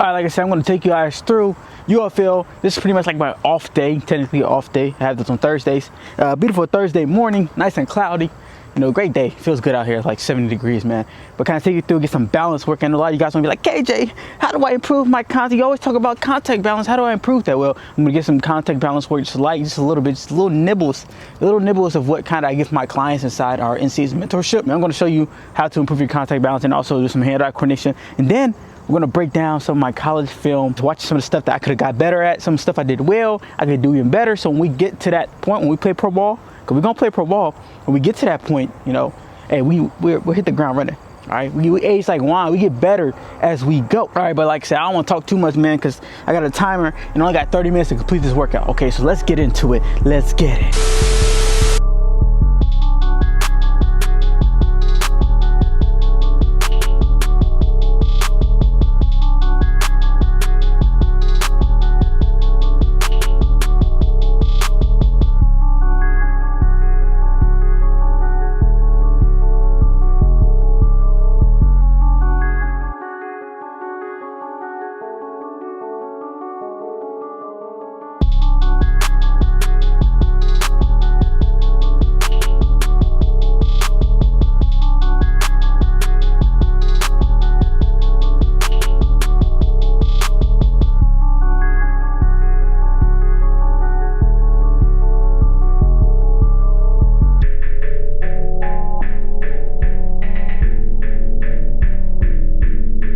All right, like I said, I'm going to take you guys through UFL. This is pretty much like my off day, technically off day. I have this on Thursdays. Beautiful Thursday morning, nice and cloudy. You know, great day. Feels good out here. It's like 70 degrees, man. But kind of take you through, get some balance work. And a lot of you guys want to be like, KJ, how do I improve my contact? You always talk about contact balance. How do I improve that? Well, I'm going to get some contact balance work just a little bit, just little nibbles of what kind of I give my clients inside our in-season mentorship. And I'm going to show you how to improve your contact balance and also do some hand-eye coordination. And then we're gonna break down some of my college film to watch some of the stuff that I could have got better at, some stuff I did well, I could do even better. So when we get to that point, when we play pro ball, because we're gonna play pro ball, when we get to that point, you know, hey, we'll hit the ground running. All right, we age like wine, we get better as we go. All right, but like I said, I don't want to talk too much, man, because I got a timer and I only got 30 minutes to complete this workout. Okay, so let's get into it. Let's get it.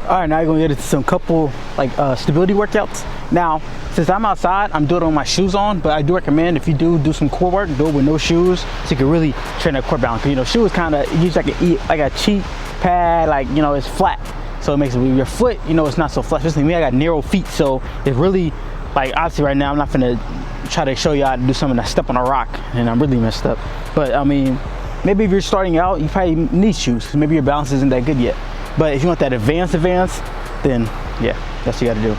All right, now you're gonna get into some couple like stability workouts. Now, since I'm outside, I'm doing it with my shoes on, but I do recommend if you do some core work, do it with no shoes, so you can really train that core balance. Cause you know, shoes kind of use like a cheap pad, like you know, it's flat, so it makes it with your foot, you know, it's not so flat. Especially me, I got narrow feet, so it's really like obviously right now I'm not gonna try to show you how to do something that step on a rock, and I'm really messed up. But I mean, maybe if you're starting out, you probably need shoes, because maybe your balance isn't that good yet. But if you want that advanced, then yeah, that's what you gotta do.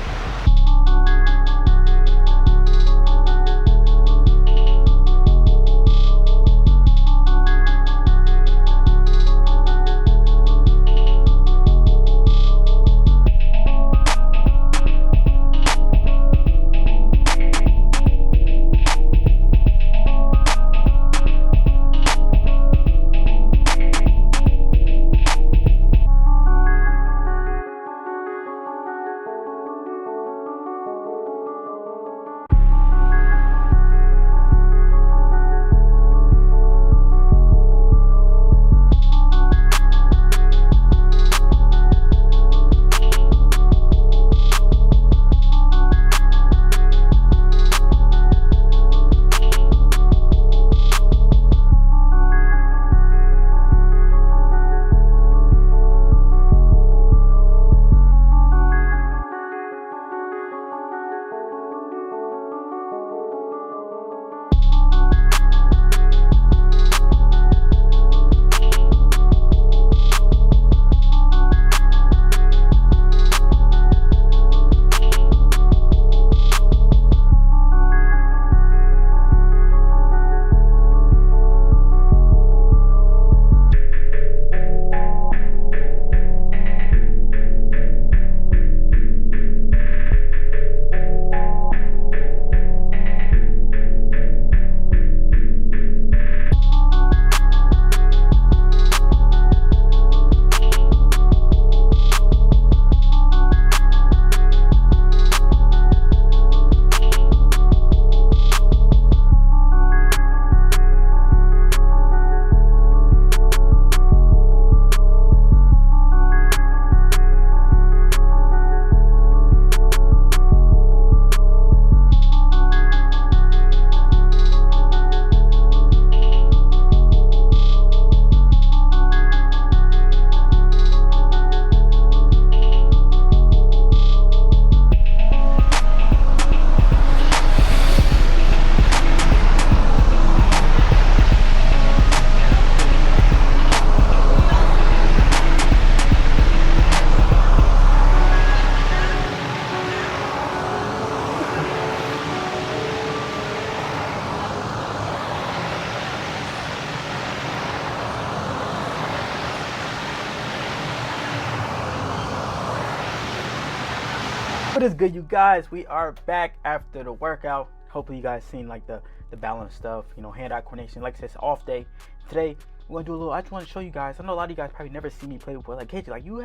What is good, you guys? We are back after the workout. Hopefully you guys seen like the balance stuff, you know, hand-eye coordination. Like I said, it's off day. Today we're gonna do a little. I just want to show you guys. I know a lot of you guys probably never seen me play before. Like, KJ, like you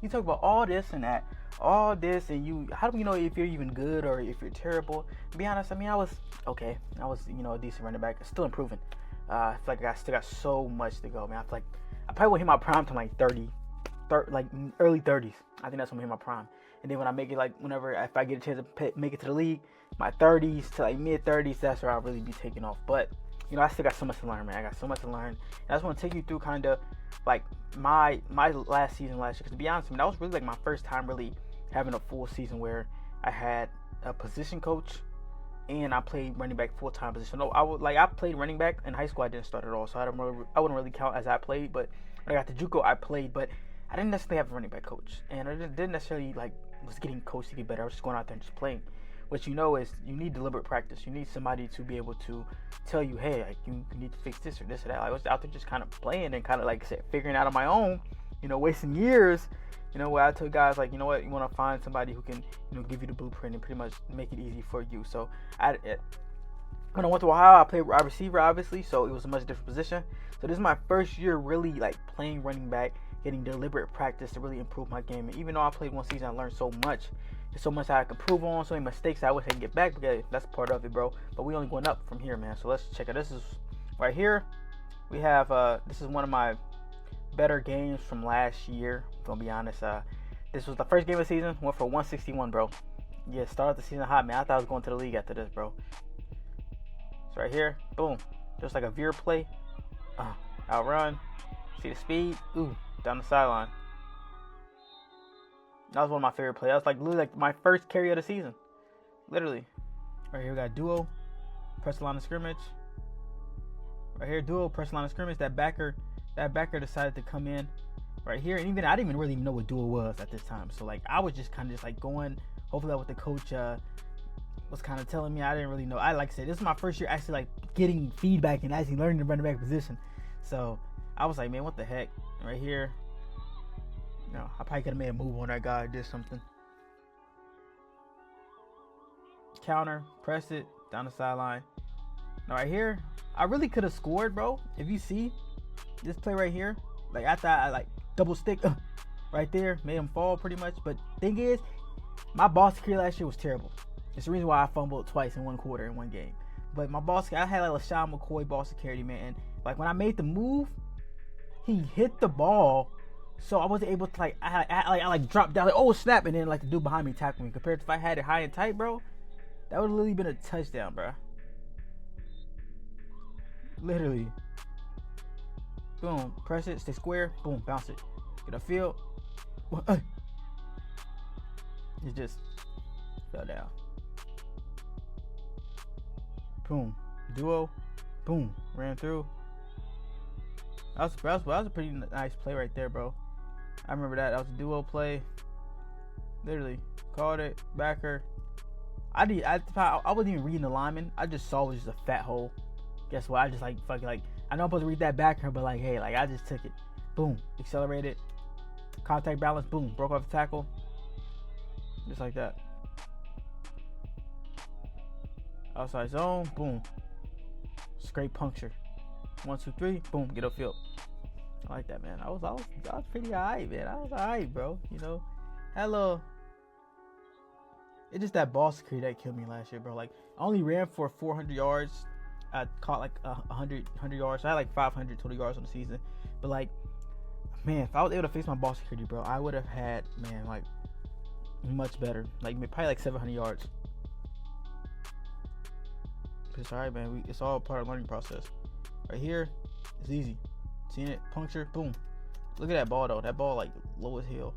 talk about all this and that, all this, and you. How do you know if you're even good or if you're terrible? To be honest, I mean, I was okay. I was, you know, a decent running back. Still improving. I feel like I still got so much to go, man. I feel like I probably won't hit my prime to like 30, like early 30s. I think that's when I hit my prime. And then when I make it, like whenever, if I get a chance to make it to the league, my 30s to like mid 30s, that's where I'll really be taking off. But you know, I still got so much to learn, man. I got so much to learn. And I just want to take you through kind of like my last season last year. Because to be honest, I mean, that was really like my first time really having a full season where I had a position coach and I played running back full-time position. No, I played running back in high school. I didn't start at all, so I wouldn't really count as I played. But when I got to JUCO, I played, but I didn't necessarily have a running back coach, and I didn't necessarily like was getting coached to get better. I was just going out there and just playing. What you know is you need deliberate practice. You need somebody to be able to tell you, hey, like you need to fix this or this or that. I was out there just kind of playing and kind of like I said, figuring out on my own. You know, wasting years. You know, where I told guys like, you know what, you want to find somebody who can, you know, give you the blueprint and pretty much make it easy for you. So when I went to Ohio, I played wide receiver, obviously, so it was a much different position. So this is my first year really like playing running back, getting deliberate practice to really improve my game. And even though I played one season, I learned so much. There's so much that I can improve on, so many mistakes I wish I could get back, because that's part of it, bro. But we only going up from here, man. So let's check it. This is right here. We have this is one of my better games from last year. Gonna be honest, this was the first game of the season. Went for 161, bro. Yeah, started the season hot, man. I thought I was going to the league after this, bro. So right here, boom, just like a veer play, outrun. See the speed, ooh, down the sideline. That was one of my favorite plays. That was like literally like my first carry of the season, literally. Right here we got duo, press the line of scrimmage. Right here, duo, press the line of scrimmage. That backer decided to come in right here, and even I didn't even really know what duo was at this time. So like I was just kind of just like going, hopefully what the coach was kind of telling me. I didn't really know. Like I said, this is my first year actually like getting feedback and actually learning the running back position. So I was like, man, what the heck? Right here, you know, I probably could have made a move on that guy or did something. Counter, press it down the sideline. Now right here, I really could have scored, bro. If you see this play right here, like after I like double stick right there, made him fall pretty much. But thing is, my ball security last year was terrible. It's the reason why I fumbled twice in one quarter in one game. But my ball security, I had like LaShawn McCoy ball security, man. And like when I made the move, he hit the ball, so I wasn't able to like I dropped down like, oh snap, and then like the dude behind me tackled me. Compared to if I had it high and tight, bro, that would have literally been a touchdown, bro. Literally. Boom, press it, stay square, boom, bounce it. Get a field. It just fell down. Boom, duo, boom, ran through. That was a pretty nice play right there, bro. I remember that. That was a duo play. Literally called it, backer. I wasn't even reading the lineman. I just saw it was just a fat hole. Guess what? I just like fucking like. I know I'm supposed to read that backer, but like, hey, like I just took it. Boom, accelerated, contact balance, boom, broke off the tackle, just like that. Outside zone, boom, scrape puncture. 1, 2, 3, boom, get upfield. I like that, man. I was pretty alright, man. I was alright, bro. You know, hello. It's just that ball security that killed me last year, bro. Like I only ran for 400 yards. I caught like 100 yards. So I had like 500 total yards on the season. But like, man, if I was able to fix my ball security, bro, I would have had, man, like much better. Like probably like 700 yards. It's alright, man. It's all part of the learning process. Right here, it's easy. Seeing it, puncture, boom. Look at that ball though. That ball like low as hell.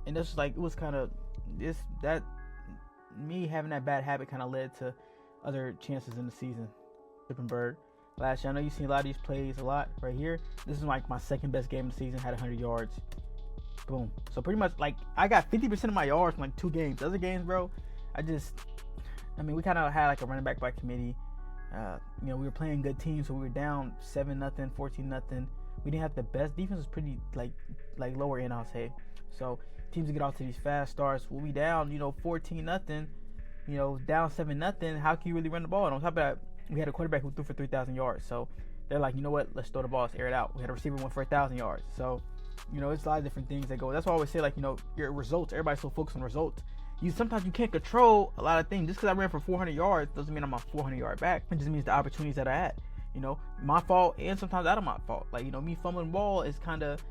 And this was like, it was kind of me having that bad habit kind of led to other chances in the season. Flipping bird. Last year, I know you've seen a lot of these plays a lot right here. This is like my second best game of the season. Had 100 yards. Boom. So pretty much like I got 50% of my yards from like 2 games. Other games, bro, I mean, we kind of had like a running back by committee. You know, we were playing good teams, so we were down 7-0, 14-0. We didn't have the best defense. Was pretty like lower end, I'll say. So teams get off to these fast starts. We'll be down, 14-0, down 7-0. How can you really run the ball? And on top of that, we had a quarterback who threw for 3,000 yards. So they're like, you know what? Let's throw the ball. Let's air it out. We had a receiver went for 1,000 yards. So, it's a lot of different things that go. That's why I always say, like, your results. Everybody's so focused on results. Sometimes you can't control a lot of things. Just because I ran for 400 yards doesn't mean I'm a 400-yard back. It just means the opportunities that I had. My fault and sometimes out of my fault. Like, me fumbling the ball is kind of,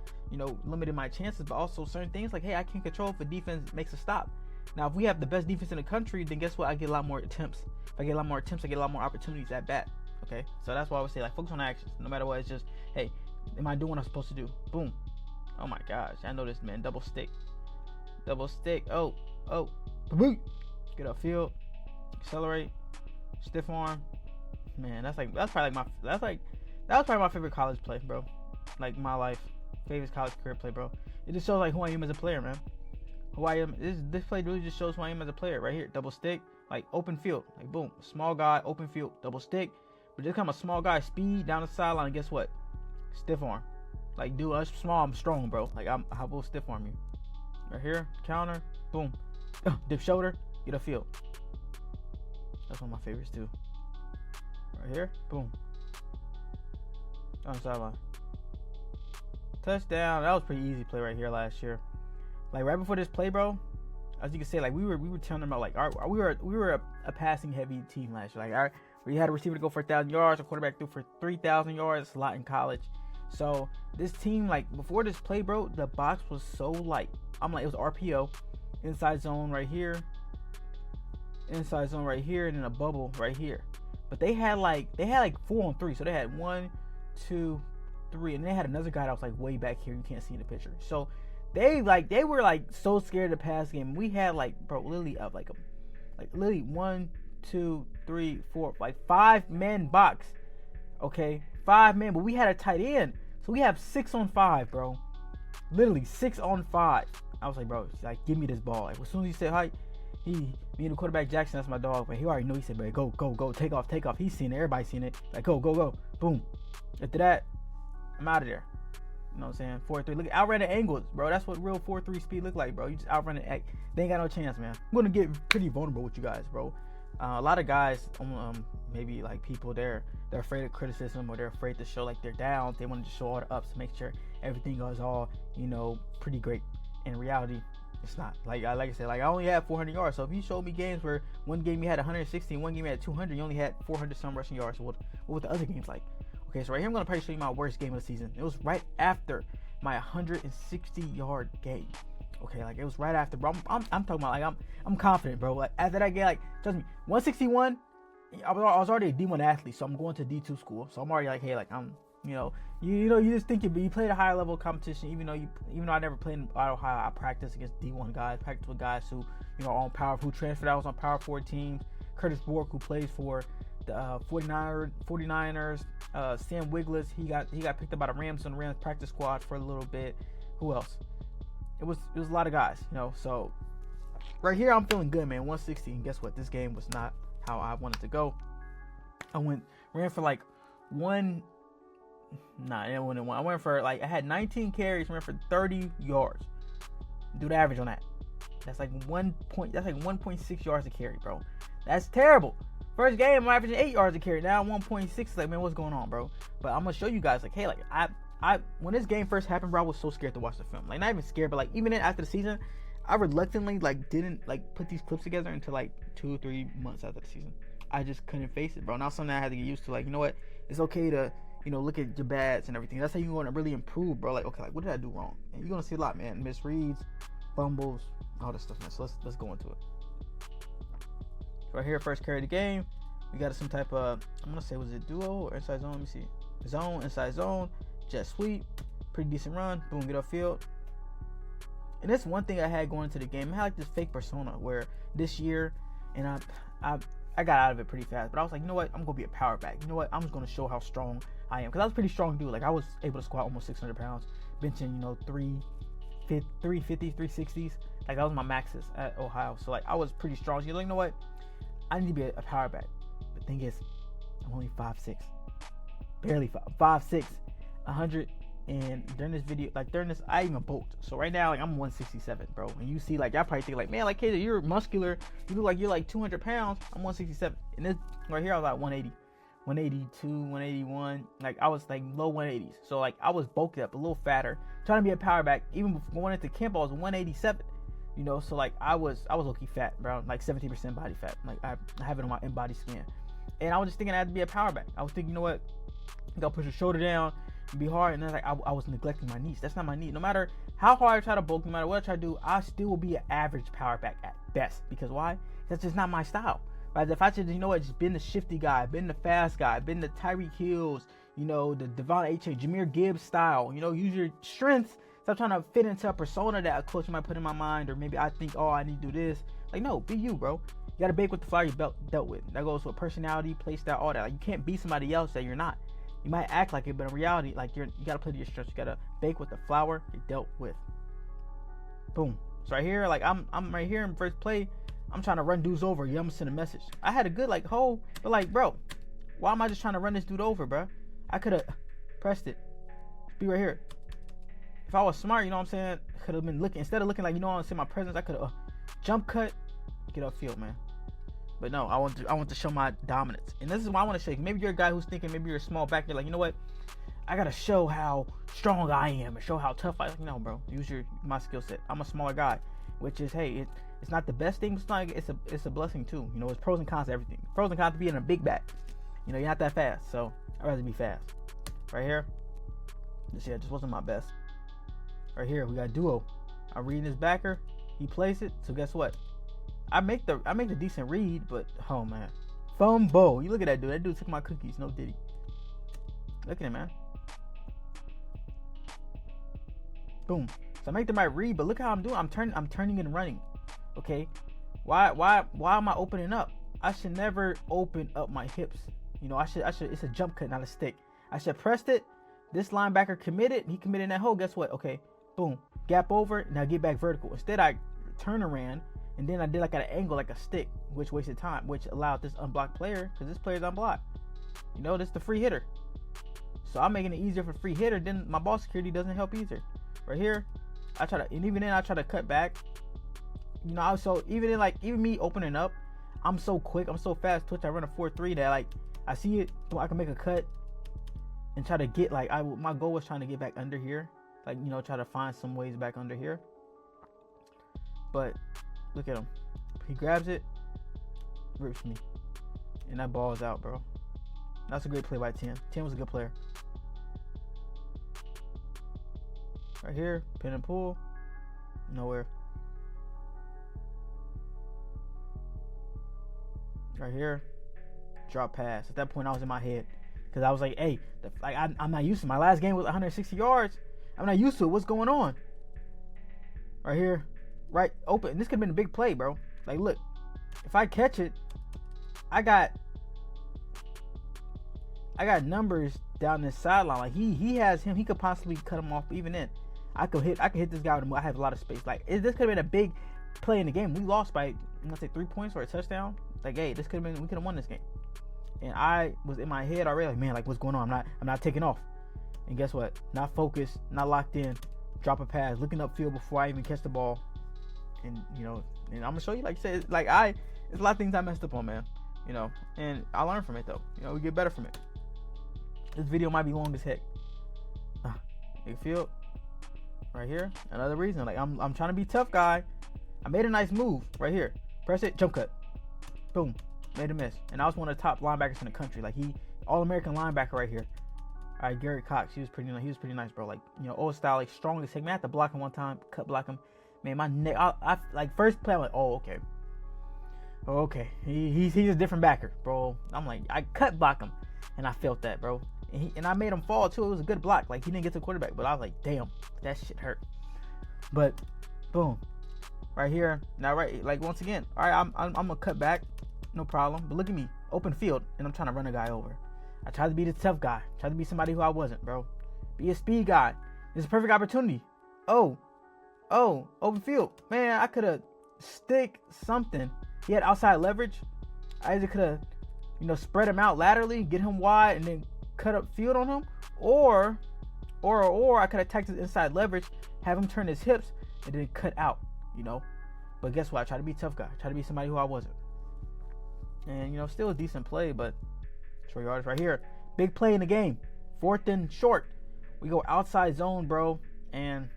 limited my chances. But also certain things like, hey, I can't control if a defense makes a stop. Now, if we have the best defense in the country, then guess what? I get a lot more attempts. If I get a lot more attempts, I get a lot more opportunities at bat. Okay? So that's why I would say, like, focus on actions. No matter what, it's just, hey, am I doing what I'm supposed to do? Boom. Oh, my gosh. I know this, man. Double stick. Double stick. Oh. Boom. Get upfield. Accelerate. Stiff arm. Man, that was probably my favorite college play, bro. Like, my life. Favorite college career play, bro. It just shows, like, who I am as a player, man. Who I am. This play really just shows who I am as a player right here. Double stick, like open field, like boom, small guy, open field, double stick. But just kind of a small guy, speed down the sideline. And guess what? Stiff arm. Like, dude, I'm small, I'm strong, bro. Like, I will stiff arm you. Right here, counter, boom, dip shoulder, get a field. That's one of my favorites too. Right here, boom, on the sideline. Touchdown. That was pretty easy play right here last year. Like, right before this play, bro, as you can say, like, we were telling them about, like, we were a passing heavy team last year. Like, we had a receiver to go for 1,000 yards, a quarterback threw for 3,000 yards. It's a lot in college. So this team, like, before this play, bro, the box was so light. I'm like, it was RPO, inside zone right here, and then a bubble right here. But they had like 4-on-3, so they had 1, 2, 3, and they had another guy that was like way back here. You can't see in the picture. So they were like so scared to pass game. We had like, bro, literally of like 1, 2, 3, 4, like 5-man box. Okay, 5 men, but we had a tight end, so we have 6-on-5, bro. Literally 6-on-5. I was like, bro, like, give me this ball. Like, as soon as he said hi, me and the quarterback Jackson, that's my dog, but he already knew. He said, bro, go, take off. He's seen it. Everybody's seen it. Like, go, boom. After that, I'm out of there. You know what I'm saying? 4-3. Look, outrun the angles, bro. That's what real 4-3 speed look like, bro. You just outrun it. They ain't got no chance, man. I'm gonna get pretty vulnerable with you guys, bro. A lot of guys, maybe like people, they're afraid of criticism, or they're afraid to show like they're down. They want to just show all the ups to make sure everything goes all, pretty great. In reality, it's not. Like I said, like, I only had 400 yards. So if you showed me games where one game you had 160 and one game you had 200, you only had 400 some rushing yards. So what were the other games like? Okay, so right here I'm gonna probably show you my worst game of the season. It was right after my 160-yard game. Okay, like, it was right after, bro. I'm talking about, like, I'm confident, bro. Like, after that game, like, trust me, 161, I was already a D1 athlete, so I'm going to D2 school. So I'm already like, hey, like, I'm, you just think you played a higher level competition, even though I never played in Ohio. I practiced against D1 guys, practiced with guys who, are on who transferred out, was on Power 4 teams. Curtis Bork, who plays for the 49ers. Sam Wigless, he got picked up by the Rams on the Rams practice squad for a little bit. Who else? It was a lot of guys, so right here I'm feeling good, man. 160, and guess what? This game was not how I wanted to go. I ran for like I went for like, I had 19 carries, ran for 30 yards. Do the average on that. That's like 1.6 yards a carry, bro. That's terrible. First game, I'm averaging 8 yards a carry. Now 1.6. Like, man, what's going on, bro? But I'm gonna show you guys, like, hey, like, I when this game first happened, bro, I was so scared to watch the film. Like, not even scared, but like, even after the season, I reluctantly like didn't like put these clips together until like 2 or 3 months after the season. I just couldn't face it, bro. Now something I had to get used to. Like, you know what? It's okay to, look at your bads and everything. That's how you're gonna really improve, bro. Like, okay, like, what did I do wrong? And you're gonna see a lot, man. Misreads, fumbles, all this stuff, man. So let's go into it. Right here, first carry of the game. We got some type of, I'm gonna say, was it duo or inside zone? Let me see. Zone, inside zone, jet sweep, pretty decent run. Boom, get upfield. And that's one thing I had going into the game. I had like this fake persona where this year, and I got out of it pretty fast. But I was like, you know what? I'm gonna be a power back. You know what? I'm just gonna show how strong I am, because I was a pretty strong dude. Like, I was able to squat almost 600 pounds, benching 350, 360s. Like, that was my maxes at Ohio. So like, I was pretty strong. So you're like, you know what? I need to be a power back. The thing is, I'm only 5'6", barely 5'6", 100 And during this video, like during this, I even bulked. So right now, like I'm 167, bro. And you see, like y'all probably think, like, man, like KJ, you're muscular. You look like you're like 200 pounds. I'm 167. And this right here, I was like 180, 182, 181. Like I was like low 180s. So like I was bulked up, a little fatter, trying to be a power back. Even before going into camp, I was 187. You know, so like I was low-key fat, bro. Like 17% body fat. Like I have it on my in-body scan. And I was just thinking I had to be a power back. I was thinking, you know what? I gotta push your shoulder down and be hard. And then like I was neglecting my knees. That's not my knee. No matter how hard I try to bulk, no matter what I try to do, I still will be an average power back at best. Because why? That's just not my style. Right? If I should, you know what, just been the shifty guy, been the fast guy, been the Tyreek Hills, you know, the Devon H.A., Jahmyr Gibbs style, you know, use your strengths. Stop trying to fit into a persona that a coach might put in my mind, or maybe I think, oh, I need to do this. Like, no, be you, bro. You gotta bake with the flour you dealt with. That goes with personality, play style, all that. Like, you can't be somebody else that you're not. You might act like it, but in reality, like you gotta play to your strengths. You gotta bake with the flour you dealt with. Boom. So right here, like I'm right here in first play. I'm trying to run dudes over. Yeah, I'm gonna send a message. I had a good like hole, but like, bro, why am I just trying to run this dude over, bro? I could have pressed it. Be right here. If I was smart, you know what I'm saying, could have been looking, instead of looking like, you know what I'm saying, my presence, I could have jump cut, get upfield, man. But no, I want to show my dominance. And this is why I want to show you. Maybe you're a guy who's thinking, maybe you're a small back, you're like, you know what, I gotta show how strong I am and show how tough I am. You know, bro, use my skill set. I'm a smaller guy, which is, hey, it's not the best thing, but it's a blessing too. You know, it's pros and cons to everything. Pros and cons to being a big back. You know, you're not that fast, so I'd rather be fast. Right here, this just wasn't my best. Right here, we got duo. I'm reading his backer. He plays it. So guess what? I make the decent read, but oh man, fumble. You look at that dude. That dude took my cookies. No diddy. Look at him, man. Boom. So I make the right read, but look how I'm doing. I'm turning and running. Okay. Why am I opening up? I should never open up my hips. You know, I should. It's a jump cut, not a stick. I should have pressed it. This linebacker committed. He committed in that hole. Guess what? Okay. Boom, gap over, now get back vertical. Instead, I turn and ran, and then I did like at an angle, like a stick, which wasted time, which allowed this unblocked player, because this player's unblocked. You know, this is the free hitter. So I'm making it easier for free hitter, then my ball security doesn't help either. Right here, I try to, and even then I try to cut back. You know, so even me opening up, I'm so quick, I'm so fast, Twitch, I run a 4-3 that like, I see it, I can make a cut, and try to get like, my goal was trying to get back under here. Like, you know, try to find some ways back under here. But look at him. He grabs it, rips me. And that ball is out, bro. That's a great play by 10. 10 was a good player. Right here, pin and pull. Nowhere. Right here, drop pass. At that point, I was in my head. Because I was like, hey, I'm not used to it. My last game was 160 yards. I'm not used to it. What's going on? Right here. Right open. This could have been a big play, bro. Like, look. If I catch it, I got numbers down this sideline. Like, he has him. He could possibly cut him off. But even then, I could hit this guy with him. I have a lot of space. Like, this could have been a big play in the game. We lost by, I'm going to say 3 points or a touchdown. Like, hey, this could have been, we could have won this game. And I was in my head already like, man, like, what's going on? I'm not taking off. And guess what? Not focused, not locked in. Drop a pass, looking upfield before I even catch the ball. And, you know, and I'm going to show you, like I said, like there's a lot of things I messed up on, man. You know, and I learned from it, though. You know, we get better from it. This video might be long as heck. You feel? Right here. Another reason. Like, I'm trying to be tough, guy. I made a nice move right here. Press it, jump cut. Boom. Made a miss. And I was one of the top linebackers in the country. Like, all-American linebacker right here. All right, Gary Cox, he was pretty nice, bro. Like, you know, old style, like, strong as heck. Man, I had to block him one time, cut block him. Man, my neck, I like, first play, I'm like, oh, okay. Oh, okay. He's a different backer, bro. I'm like, I cut block him, and I felt that, bro. And I made him fall, too. It was a good block. Like, he didn't get to the quarterback, but I was like, damn, that shit hurt. But, boom. Right here. Now, right, like, once again, all right, I'm going to cut back. No problem. But look at me. Open field, and I'm trying to run a guy over. I tried to be the tough guy. Tried to be somebody who I wasn't, bro. Be a speed guy. This is a perfect opportunity. Oh, open field. Man, I could have stick something. He had outside leverage. I either could have, you know, spread him out laterally, get him wide, and then cut up field on him. Or Or I could attack his inside leverage, have him turn his hips, and then cut out, you know. But guess what? I try to be a tough guy. I try to be somebody who I wasn't. And, you know, still a decent play, but short yardage right here. Big play in the game. 4th and short. We go outside zone, bro. And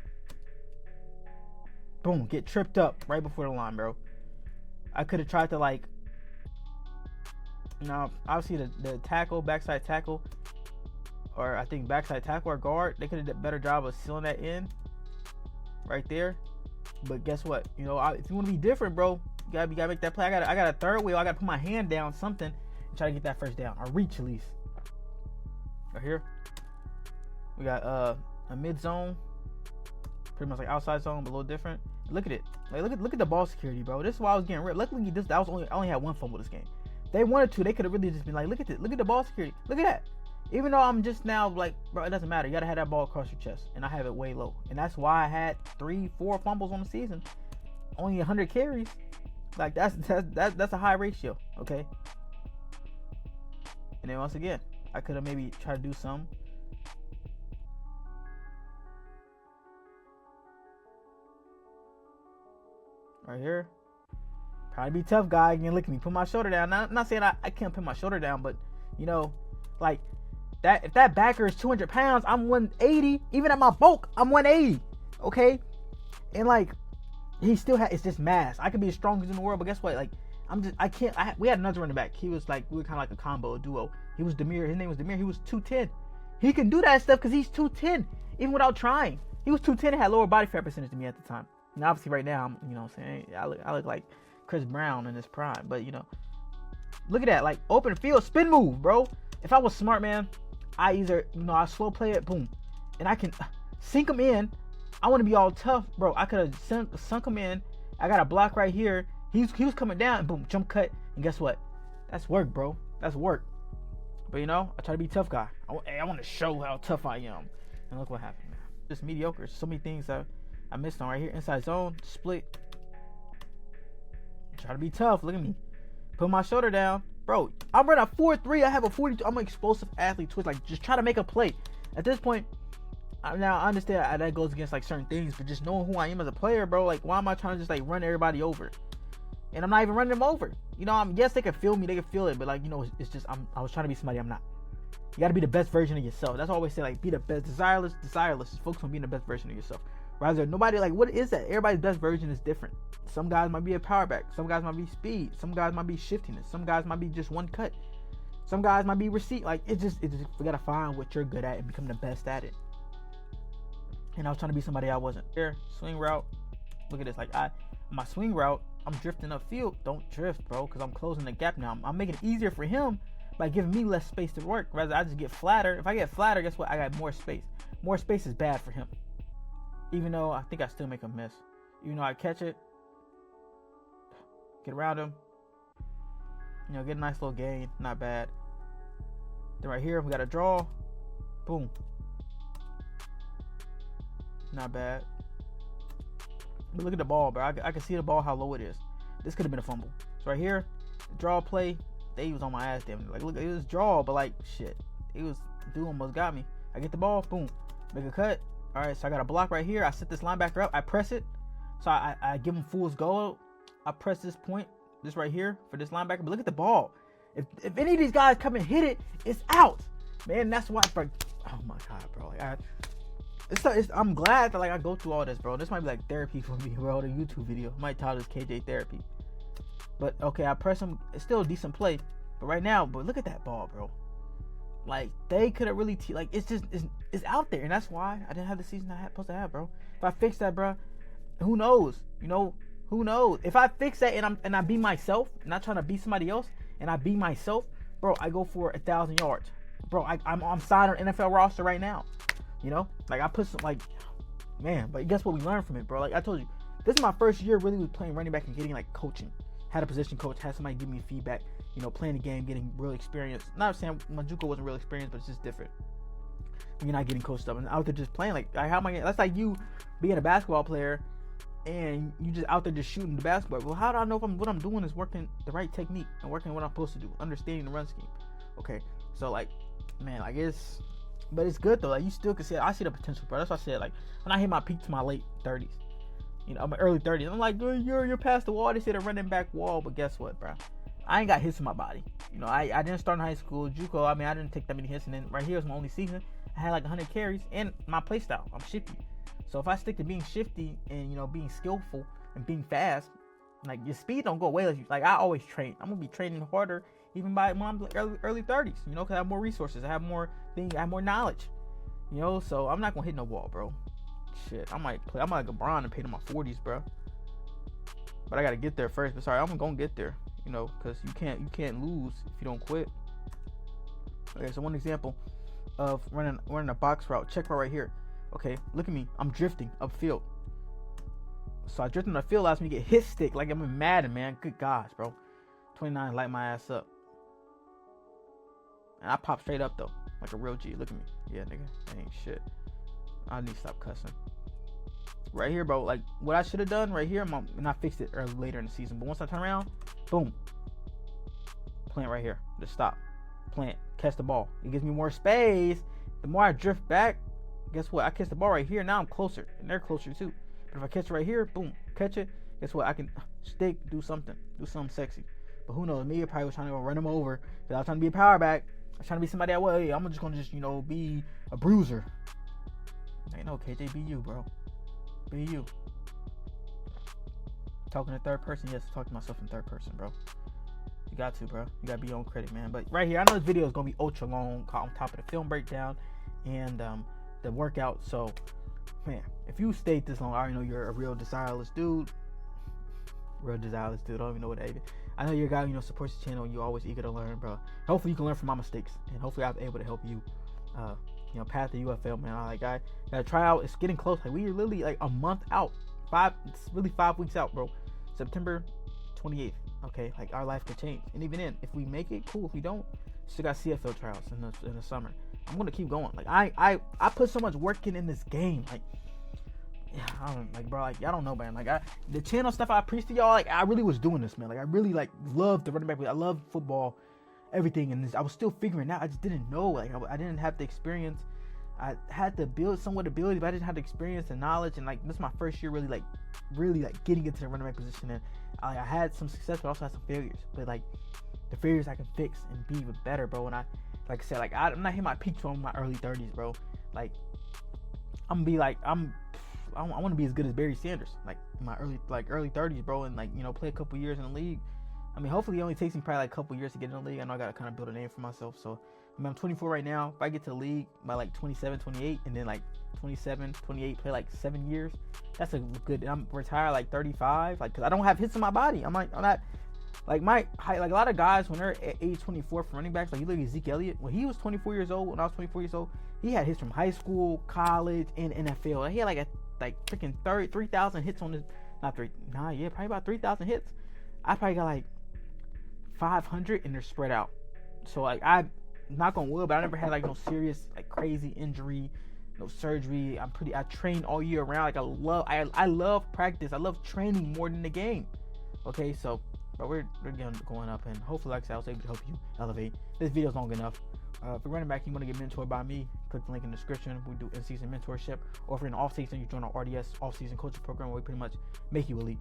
boom, get tripped up right before the line, bro. I could have tried to, like, you know, obviously the tackle, backside tackle, or I think backside tackle or guard, they could have done a better job of sealing that in right there. But guess what? You know, if you want to be different, bro, you gotta make that play. I got a third wheel. I gotta put my hand down, something, and try to get that first down or reach at least. Right here, we got a mid zone, pretty much like outside zone, but a little different. Look at it. Like look at the ball security, bro. This is why I was getting ripped. Luckily, I only had one fumble this game. If they wanted to, they could have really just been like, look at this. Look at the ball security. Look at that. Even though I'm just now like, bro, it doesn't matter. You gotta have that ball across your chest, and I have it way low, and that's why I had 3-4 fumbles on the season, only 100 carries. Like that's a high ratio, okay. And then once again, I could have maybe tried to do some. Right here, trying to be tough guy. Again, look at me, put my shoulder down. Now, I'm not saying I can't put my shoulder down, but you know, like that. If that backer is 200 pounds, I'm 180. Even at my bulk, I'm 180. Okay, and like he still had. It's just mass. I could be the strongest in the world, but guess what? Like I can't. We had another running back. He was like, we were kind of like a combo, a duo. He was Demir. His name was Demir. He was 210. He can do that stuff because he's 210, even without trying. He was 210 and had lower body fat percentage than me at the time. And obviously right now, I'm, you know what I'm saying, I look like Chris Brown in his prime. But, you know, look at that. Like, open field, spin move, bro. If I was smart, man, I either, you know, I slow play it, boom. And I can sink him in. I want to be all tough, bro. I could have sunk him in. I got a block right here. He was coming down, and boom, jump cut. And guess what? That's work, bro. That's work. But, you know, I try to be a tough guy. I want to show how tough I am. And look what happened, man. Just mediocre. So many things that I missed on right here. Inside zone, split. Try to be tough. Look at me. Put my shoulder down. Bro, I'm running a 4.3. I have a 42. I'm an explosive athlete. Twitch. Like, just try to make a play. At this point, now I understand that goes against, like, certain things. But just knowing who I am as a player, bro. Like, why am I trying to just, like, run everybody over? And I'm not even running them over. You know, yes, they can feel me. They can feel it. But, like, you know, it's just, I was trying to be somebody I'm not. You got to be the best version of yourself. That's what I always say. Like, be the best. DesireLess. Just focus on being the best version of yourself. Rather, nobody, like, what is that? Everybody's best version is different. Some guys might be a power back. Some guys might be speed. Some guys might be shiftiness. Some guys might be just one cut. Some guys might be receipt. Like, it's just we got to find what you're good at and become the best at it. And I was trying to be somebody I wasn't. Here, swing route. Look at this. Like, my swing route, I'm drifting upfield. Don't drift, bro, because I'm closing the gap now. I'm making it easier for him by giving me less space to work. Rather, I just get flatter. If I get flatter, guess what? I got more space. More space is bad for him. Even though I think I still make a miss. Even though I catch it, get around him, you know, get a nice little gain. Not bad. Then right here, we got a draw. Boom. Not bad. But look at the ball, bro. I can see the ball, how low it is. This could have been a fumble. So right here, the draw play, they was on my ass, damn. Like, look, it was draw, but like, shit. Dude almost got me. I get the ball, boom. Make a cut. All right, so I got a block right here. I set this linebacker up. I press it. So I give him fool's goal. I press this point, this right here, for this linebacker. But look at the ball. If any of these guys come and hit it, it's out. Man, that's why, bro. Oh, my God, bro. Like, I'm glad that, like, I go through all this, bro. This might be, like, therapy for me, bro. The YouTube video. I might title this KJ Therapy. But, okay, I press him. It's still a decent play. But right now, but look at that ball, bro. Like, they could have really, like, it's just, it's out there. And that's why I didn't have the season I had supposed to have, bro. If I fix that, bro, who knows? You know, who knows? If I fix that and I be myself, not trying to be somebody else, and I be myself, bro, I go for 1,000 yards. Bro, I'm signed on NFL roster right now. You know? Like, I put some, like, man, but guess what we learned from it, bro? Like, I told you, this is my first year really with playing running back and getting, like, coaching. Had a position coach, had somebody give me feedback, you know, playing the game, getting real experience. Not saying Majuko wasn't real experience, but it's just different. You're not getting coached up and out there just playing. Like, how am I getting, that's like you being a basketball player and you just out there just shooting the basketball. Well, how do I know if what I'm doing is working the right technique and working what I'm supposed to do, understanding the run scheme? Okay, so, like, man, I guess But it's good though. Like you still can see it. I see the potential, bro. That's why I said like when I hit my peak to my late 30s, you know, my early 30s, I'm like, you're past the wall. They said a running back wall, but guess what, bro? I ain't got hits in my body. You know, I didn't start in high school, JUCO. I mean, I didn't take that many hits, and then right here was my only season. I had like 100 carries, and my play style, I'm shifty. So if I stick to being shifty and you know being skillful and being fast, like your speed don't go away. Like I always train. I'm gonna be training harder even by when I'm early 30s. You know, cause I have more resources. I have more things. I have more knowledge. You know, so I'm not gonna hit no wall, bro. Shit, I might like LeBron and paint in my 40s, bro. But I gotta get there first. But sorry, I'm gonna get there. You know, cause you can't lose if you don't quit. Okay, so one example of running a box route. Check right here. Okay, look at me. I'm drifting upfield. So I drifted on the field allows me to get hit stick like I'm in Madden, man. Good gosh, bro. 29 light my ass up. And I pop straight up though, like a real G. Look at me. Yeah, nigga, that ain't shit. I need to stop cussing. Right here, bro. Like what I should have done right here, and I fixed it later in the season. But once I turn around, boom, plant right here. Just stop, plant, catch the ball. It gives me more space. The more I drift back, guess what? I catch the ball right here. Now I'm closer, and they're closer too. But if I catch it right here, boom, catch it. Guess what? I can stick, do something sexy. But who knows? Me, I probably was trying to go run him over because I was trying to be a power back. I was trying to be somebody that way. I'm just gonna you know be a bruiser. Ain't no KJ, be you, bro. Be you. Talking in third person, yes, talk to myself in third person, bro. You got to, bro. You gotta be your own critic, man. But right here, I know this video is gonna be ultra long, on top of the film breakdown and the workout. So, man, if you stayed this long, I already know you're a real desireLess dude. Real desireLess dude. I don't even know what that is. I know you're a guy, you know, supports the channel. You're always eager to learn, bro. Hopefully, you can learn from my mistakes, and hopefully, I'm able to help you. You know, path to UFL, man. I gotta try out. It's getting close. Like we are literally like a month out. It's really 5 weeks out, bro. September 28th. Okay, like our life could change. And even then, if we make it, cool. If we don't, still got CFL trials in the summer. I'm gonna keep going. Like I put so much work in this game. Like, yeah, I don't like, bro. Like y'all don't know, man. Like the channel stuff I preached to y'all. Like I really was doing this, man. Like I really like loved the running back. I love football. Everything, and I was still figuring it out. I just didn't know. Like I didn't have the experience. I had to build somewhat ability, but I didn't have the experience and knowledge. And like this is my first year really getting into the running back position. And I had some success, but I also had some failures. But like the failures I can fix and be even better, bro. And I said, like I'm not hitting my peak till my early 30s, bro. Like I'm gonna be like I want to be as good as Barry Sanders, like in my early 30s, bro. And like you know play a couple years in the league. I mean, hopefully it only takes me probably like a couple years to get in the league. I know I got to kind of build a name for myself. So, I mean, I'm 24 right now. If I get to the league by like 27, 28, and then like 27, 28, play like 7 years, that's a good, I'm retired like 35. Like, because I don't have hits in my body. I'm not, like my height, like a lot of guys when they're at age 24 for running backs, like you look at Zeke Elliott, when he was 24 years old, when I was 24 years old, he had hits from high school, college, and NFL. He had like freaking 3,000 hits on his, probably about 3,000 hits. I probably got like 500 and they're spread out. So like I'm not on wood, but I never had like no serious like crazy injury, no surgery. I train all year round. Like I love practice. I love training more than the game. Okay, so but we're going up, and hopefully, like I said, I was able to help you elevate. This video is long enough. If you're running back, you want to get mentored by me, click the link in the description. We do in-season mentorship. Or if you're in the off-season, you join our RDS off-season coaching program where we pretty much make you elite.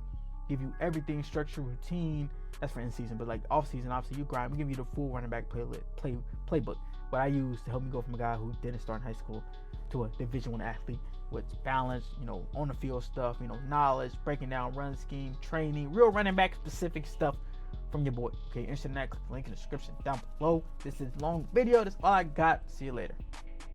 Give you everything, structure, routine. That's for in-season, but like off-season, obviously you grind. We give you the full running back playbook. What I use to help me go from a guy who didn't start in high school to a Division I athlete with balance, you know, on the field stuff, you know, knowledge, breaking down run scheme, training, real running back specific stuff from your boy. Okay, interested in that? Click the link in the description down below. This is a long video. That's all I got. See you later.